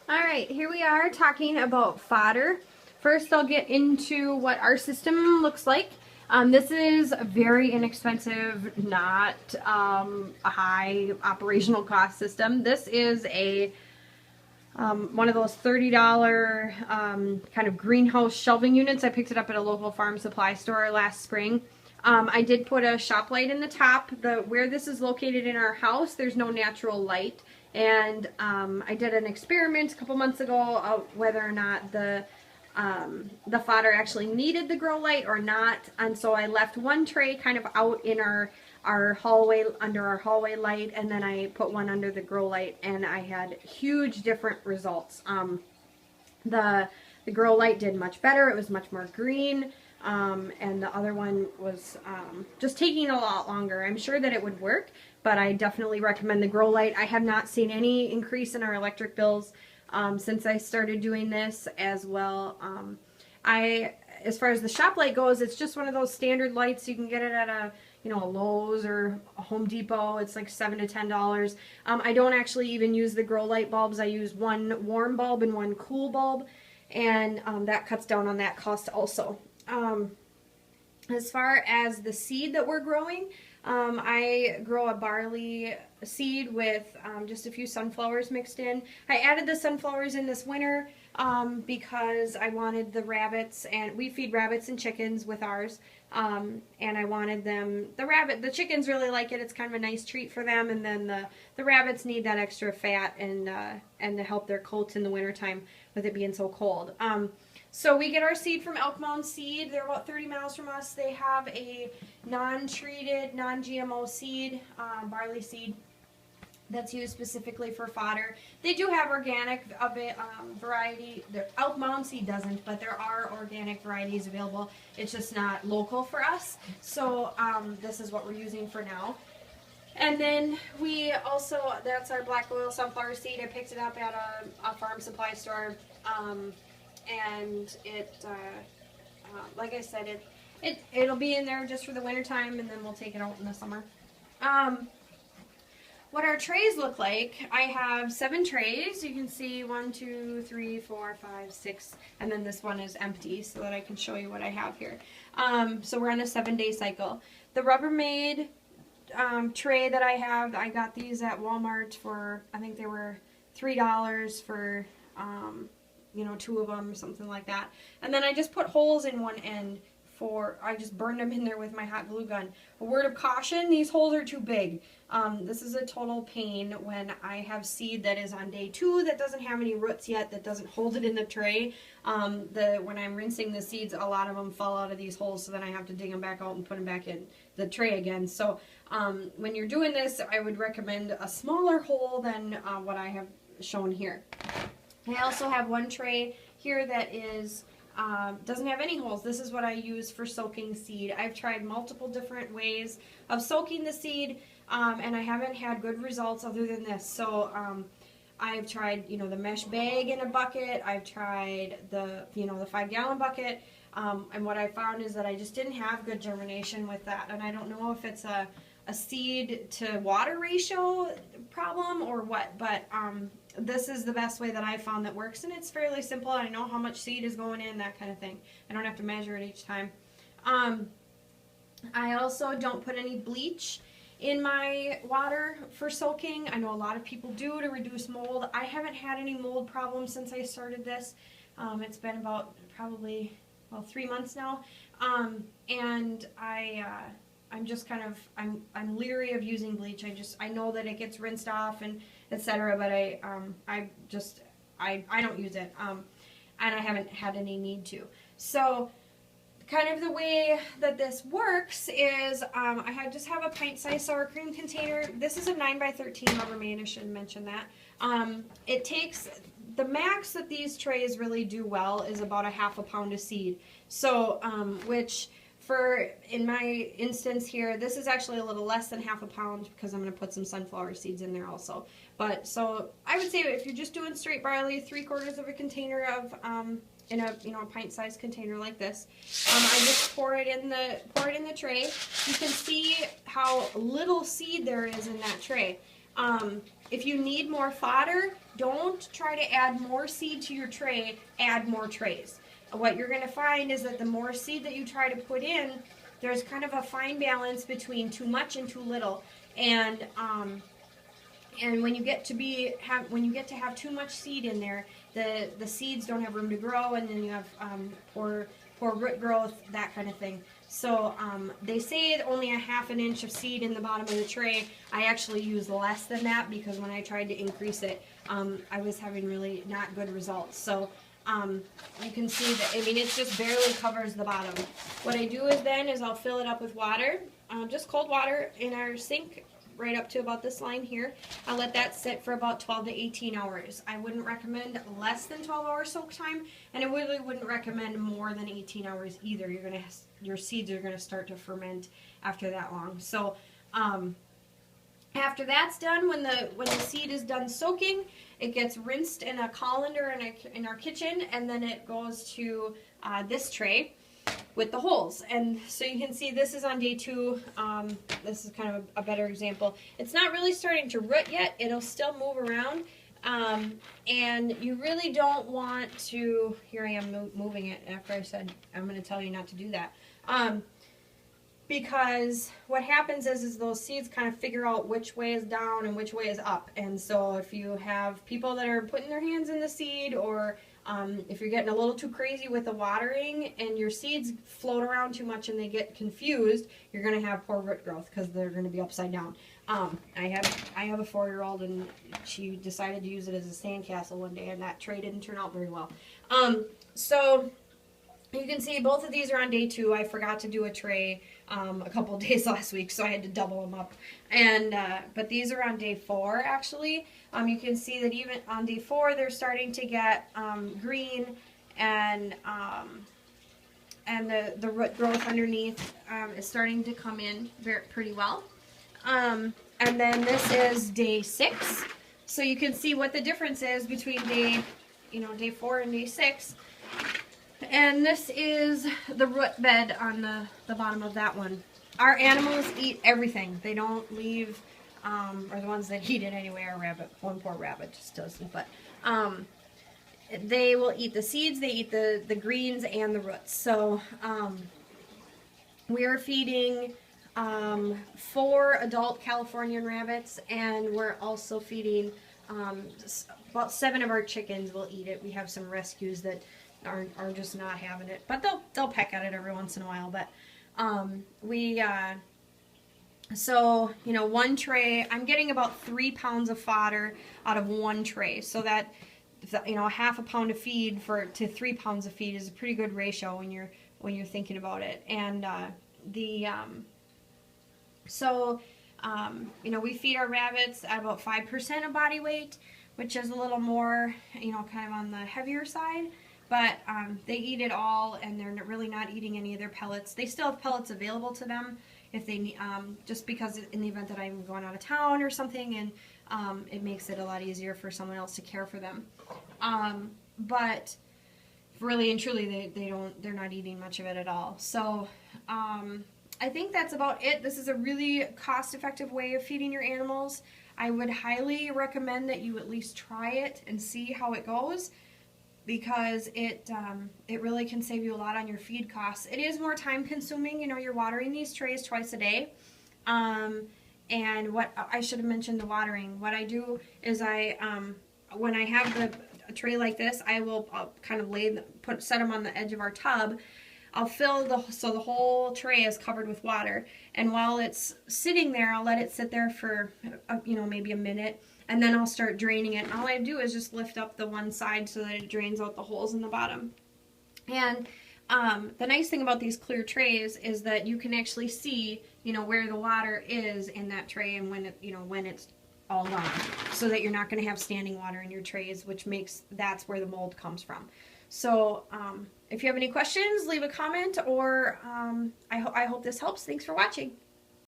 Alright, here we are talking about fodder. First I'll get into what our system looks like. This is a very inexpensive, not a high operational cost system. This is a one of those $30 kind of greenhouse shelving units. I picked it up at a local farm supply store last spring. I did put a shop light in the top. Where this is located in our house, there's no natural light. And I did an experiment a couple months ago of whether or not the fodder actually needed the grow light or not. And so I left one tray kind of out in our hallway, under our hallway light, and then I put one under the grow light, and I had huge different results. The grow light did much better. It was much more green. And the other one was just taking a lot longer. I'm sure that it would work, but I definitely recommend the grow light. I have not seen any increase in our electric bills since I started doing this as well. As far as the shop light goes, it's just one of those standard lights. You can get it at a Lowe's or a Home Depot. It's like $7 to $10. I don't actually even use the grow light bulbs. I use one warm bulb and one cool bulb, and that cuts down on that cost also. As far as the seed that we're growing, I grow a barley seed with just a few sunflowers mixed in. I added the sunflowers in this winter because I wanted the rabbits, and we feed rabbits and chickens with ours, and I wanted them, the chickens really like it. It's kind of a nice treat for them, and then the rabbits need that extra fat and to help their coats in the wintertime with it being so cold. So we get our seed from Elk Mound Seed. They're about 30 miles from us. They have a non-treated, non-GMO seed, barley seed, that's used specifically for fodder. They do have organic variety. Elk Mound Seed doesn't, but there are organic varieties available. It's just not local for us. So this is what we're using for now. And then we also, that's our black oil sunflower seed. I picked it up at a farm supply store. And it, like I said, it'll be in there just for the winter time, and then we'll take it out in the summer. What our trays look like, I have 7 trays. You can see 1, 2, 3, 4, 5, 6, and then this one is empty so that I can show you what I have here. So we're on a 7-day cycle. The Rubbermaid tray that I have, I got these at Walmart for, I think they were $3 for 2 of them, something like that. And then I just put holes in one end I just burned them in there with my hot glue gun. A word of caution, these holes are too big. This is a total pain when I have seed that is on day 2 that doesn't have any roots yet, that doesn't hold it in the tray. When I'm rinsing the seeds, a lot of them fall out of these holes, so then I have to dig them back out and put them back in the tray again. So when you're doing this, I would recommend a smaller hole than what I have shown here. I also have one tray here that is doesn't have any holes. This is what I use for soaking seed. I've tried multiple different ways of soaking the seed, and I haven't had good results other than this. So I've tried, the mesh bag in a bucket. I've tried the 5-gallon bucket, and what I found is that I just didn't have good germination with that. And I don't know if it's a seed to water ratio problem or what, but this is the best way that I found that works, and it's fairly simple. I know how much seed is going in, that kind of thing. I don't have to measure it each time. I also don't put any bleach in my water for soaking. I know a lot of people do to reduce mold. I haven't had any mold problems since I started this. It's been about probably 3 months now, and I'm just kind of, I'm leery of using bleach. I know that it gets rinsed off and etc., but I don't use it, and I haven't had any need to. So kind of the way that this works is I just have a pint-sized sour cream container. This is a 9x13 Rubbermaid, I should mention that. It takes, the max that these trays really do well is about a ½ pound of seed. So, which in my instance here, this is actually a little less than ½ pound because I'm going to put some sunflower seeds in there also. But so I would say if you're just doing straight barley, 3/4 of a container of in a pint-sized container like this, I just pour it in the tray. You can see how little seed there is in that tray. if you need more fodder, don't try to add more seed to your tray, add more trays. What you're going to find is that the more seed that you try to put in, there's kind of a fine balance between too much and too little. And when you get to have too much seed in there, the seeds don't have room to grow, and then you have poor root growth, that kind of thing. So they say only a ½ an inch of seed in the bottom of the tray. I actually use less than that because when I tried to increase it, I was having really not good results. So you can see that, I mean, it just barely covers the bottom. What I do is I'll fill it up with water, just cold water in our sink, right up to about this line here. I'll let that sit for about 12 to 18 hours. I wouldn't recommend less than 12 hours soak time, and I really wouldn't recommend more than 18 hours either. Your seeds are gonna start to ferment after that long. So after that's done, when the seed is done soaking, it gets rinsed in a colander in our kitchen, and then it goes to this tray with the holes. And so you can see this is on day 2. This is kind of a better example. It's not really starting to root yet. It'll still move around. And you really don't want to, here I am moving it after I said I'm going to tell you not to do that. Because what happens is those seeds kind of figure out which way is down and which way is up. And so if you have people that are putting their hands in the seed, or if you're getting a little too crazy with the watering and your seeds float around too much and they get confused, you're going to have poor root growth because they're going to be upside down. I have a 4-year-old, and she decided to use it as a sandcastle one day, and that tray didn't turn out very well. So you can see both of these are on day 2. I forgot to do a tray a couple of days last week, so I had to double them up. And but these are on day 4 actually. You can see that even on day 4 they're starting to get green, and the root growth underneath is starting to come in pretty well. And then this is day 6, so you can see what the difference is between day 4 and day 6. And this is the root bed on the bottom of that one. Our animals eat everything. They don't leave, or the ones that eat it anyway are rabbit. One poor rabbit just doesn't, but they will eat the seeds, they eat the greens and the roots. So we are feeding 4 adult Californian rabbits, and we're also feeding about 7 of our chickens will eat it. We have some rescues that are just not having it, but they'll peck at it every once in a while. But so one tray, I'm getting about 3 pounds of fodder out of one tray, so that ½ a pound of feed to 3 pounds of feed is a pretty good ratio when you're thinking about it. And we feed our rabbits at about 5% of body weight, which is a little more, kind of on the heavier side. But they eat it all, and they're really not eating any of their pellets. They still have pellets available to them if they just because in the event that I'm going out of town or something, and it makes it a lot easier for someone else to care for them. But really and truly, they're not eating much of it at all. So I think that's about it. This is a really cost-effective way of feeding your animals. I would highly recommend that you at least try it and see how it goes, because it really can save you a lot on your feed costs. It is more time consuming. You're watering these trays twice a day. And what I should have mentioned, the watering. What I do is when I have a tray like this, I'll kind of set them on the edge of our tub. I'll fill so the whole tray is covered with water, and while it's sitting there, I'll let it sit there for maybe a minute, and then I'll start draining it. And all I do is just lift up the one side so that it drains out the holes in the bottom. And the nice thing about these clear trays is that you can actually see where the water is in that tray, and when it's all gone, so that you're not going to have standing water in your trays, that's where the mold comes from. So if you have any questions, leave a comment, or I hope this helps. Thanks for watching.